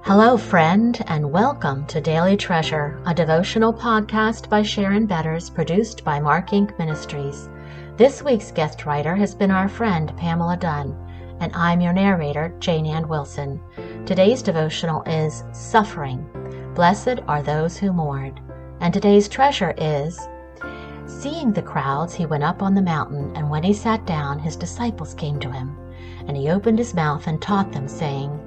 Hello, friend, and welcome to Daily Treasure, a devotional podcast by Sharon Betters, produced by Mark Inc. Ministries. This week's guest writer has been our friend Pamela Dunn, and I'm your narrator, Jane Ann Wilson. Today's devotional is Suffering. Blessed are those who mourn. And today's treasure is, seeing the crowds, he went up on the mountain, and when he sat down, his disciples came to him. And he opened his mouth and taught them, saying,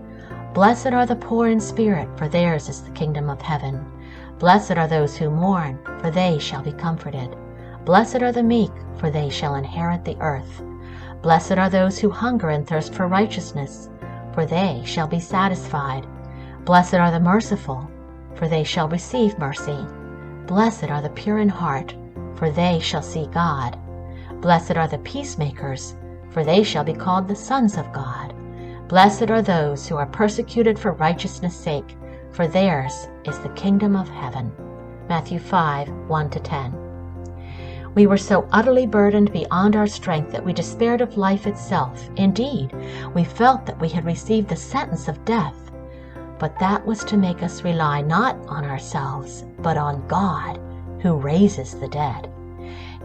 Blessed are the poor in spirit, for theirs is the kingdom of heaven. Blessed are those who mourn, for they shall be comforted. Blessed are the meek, for they shall inherit the earth. Blessed are those who hunger and thirst for righteousness, for they shall be satisfied. Blessed are the merciful, for they shall receive mercy. Blessed are the pure in heart, for they shall see God. Blessed are the peacemakers, for they shall be called the sons of God. Blessed are those who are persecuted for righteousness' sake, for theirs is the kingdom of heaven. Matthew 5, 1-10. We were so utterly burdened beyond our strength that we despaired of life itself. Indeed, we felt that we had received the sentence of death. But that was to make us rely not on ourselves, but on God, who raises the dead.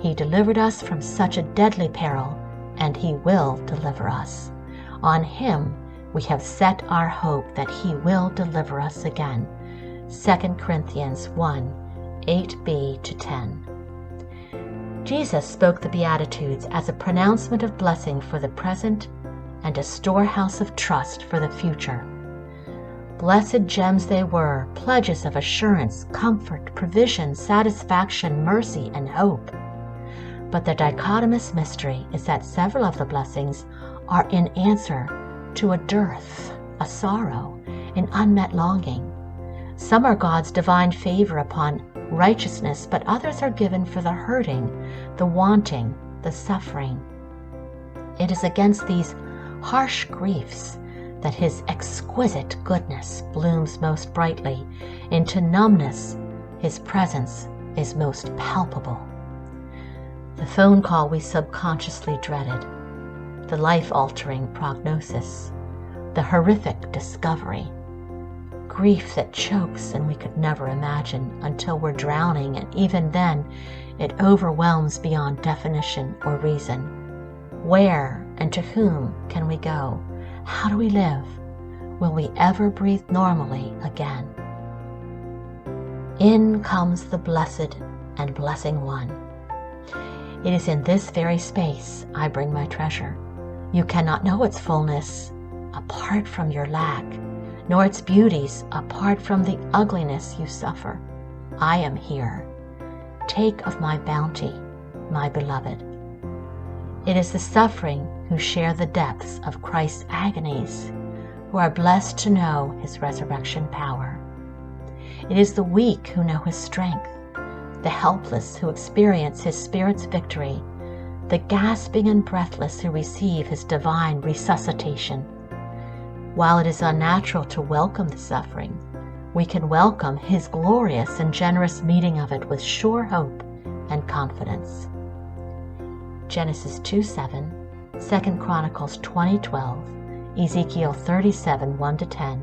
He delivered us from such a deadly peril, and He will deliver us. On Him we have set our hope that He will deliver us again. 2 Corinthians 1, 8b-10. Jesus spoke the Beatitudes as a pronouncement of blessing for the present and a storehouse of trust for the future. Blessed gems they were, pledges of assurance, comfort, provision, satisfaction, mercy, and hope. But the dichotomous mystery is that several of the blessings are in answer to a dearth, a sorrow, an unmet longing. Some are God's divine favor upon righteousness, but others are given for the hurting, the wanting, the suffering. It is against these harsh griefs that His exquisite goodness blooms most brightly. Into numbness, His presence is most palpable. The phone call we subconsciously dreaded, the life-altering prognosis, the horrific discovery, grief that chokes and we could never imagine until we're drowning, and even then it overwhelms beyond definition or reason. Where and to whom can we go? How do we live? Will we ever breathe normally again? In comes the blessed and blessing one. It is in this very space I bring my treasure. You cannot know its fullness apart from your lack, nor its beauties apart from the ugliness you suffer. I am here. Take of my bounty, my beloved. It is the suffering who share the depths of Christ's agonies, who are blessed to know His resurrection power. It is the weak who know His strength, the helpless who experience His Spirit's victory, the gasping and breathless who receive His divine resuscitation. While it is unnatural to welcome the suffering, we can welcome His glorious and generous meeting of it with sure hope and confidence. Genesis 2:7, 2 Chronicles 20:12, Ezekiel 37, 1-10,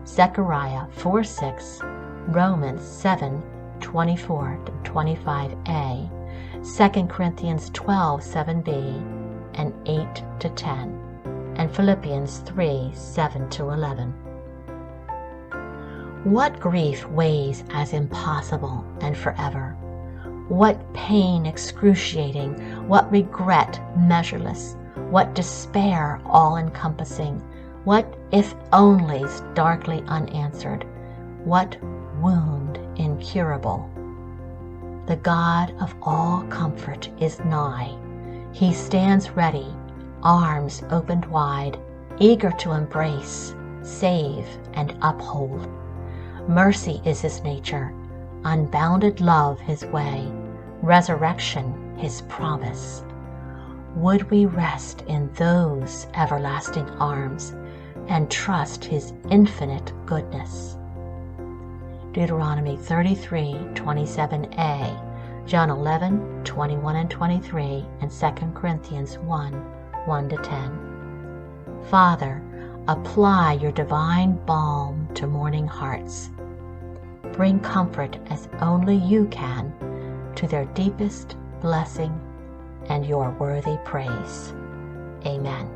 Zechariah 4:6, Romans 7:24-25a, 2 Corinthians 12:7b and 8-10, and Philippians 3:7-11. What grief weighs as impossible and forever? What pain excruciating? What regret measureless? What despair all-encompassing? What if onlys darkly unanswered? What wound incurable? The God of all comfort is nigh. He stands ready, arms opened wide, eager to embrace, save, and uphold. Mercy is His nature, unbounded love His way, resurrection His promise. Would we rest in those everlasting arms and trust His infinite goodness? Deuteronomy 33:27a, John 11:21-23, and 2 Corinthians 1:1-10. Father, apply your divine balm to mourning hearts. Bring comfort as only you can to their deepest blessing and your worthy praise. Amen.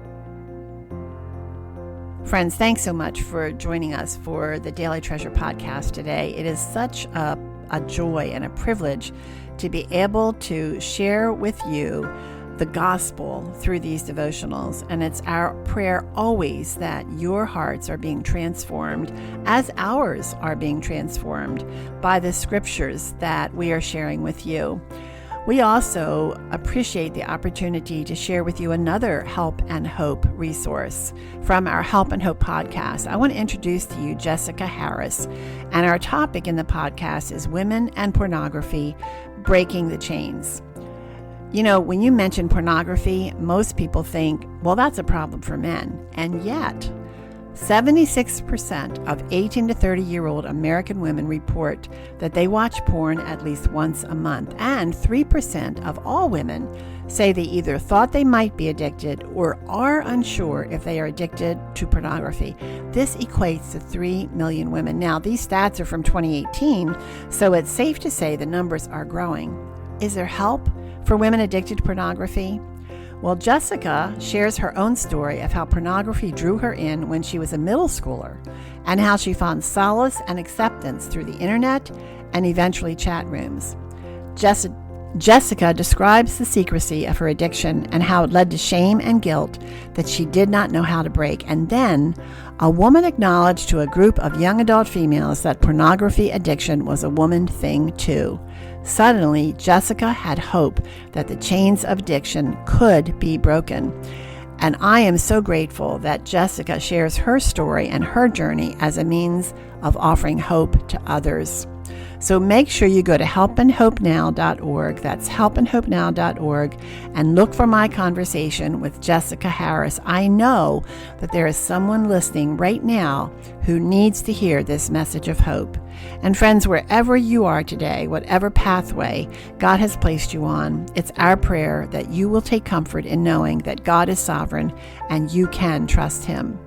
Friends, thanks so much for joining us for the Daily Treasure podcast today. It is such a joy and a privilege to be able to share with you the gospel through these devotionals. And it's our prayer always that your hearts are being transformed as ours are being transformed by the scriptures that we are sharing with you. We also appreciate the opportunity to share with you another Help and Hope resource from our Help and Hope podcast. I want to introduce to you Jessica Harris, and our topic in the podcast is Women and Pornography, Breaking the Chains. You know, when you mention pornography, most people think, well, that's a problem for men. And yet, 76% of 18 to 30-year-old American women report that they watch porn at least once a month. And 3% of all women say they either thought they might be addicted or are unsure if they are addicted to pornography. This equates to 3 million women. Now, these stats are from 2018, so it's safe to say the numbers are growing. Is there help for women addicted to pornography? Well, Jessica shares her own story of how pornography drew her in when she was a middle schooler and how she found solace and acceptance through the internet and eventually chat rooms. Jessica describes the secrecy of her addiction and how it led to shame and guilt that she did not know how to break. And then a woman acknowledged to a group of young adult females that pornography addiction was a woman thing too. Suddenly, Jessica had hope that the chains of addiction could be broken. And I am so grateful that Jessica shares her story and her journey as a means of offering hope to others. So make sure you go to helpandhopenow.org, that's helpandhopenow.org, and look for my conversation with Jessica Harris. I know that there is someone listening right now who needs to hear this message of hope. And friends, wherever you are today, whatever pathway God has placed you on, it's our prayer that you will take comfort in knowing that God is sovereign and you can trust Him.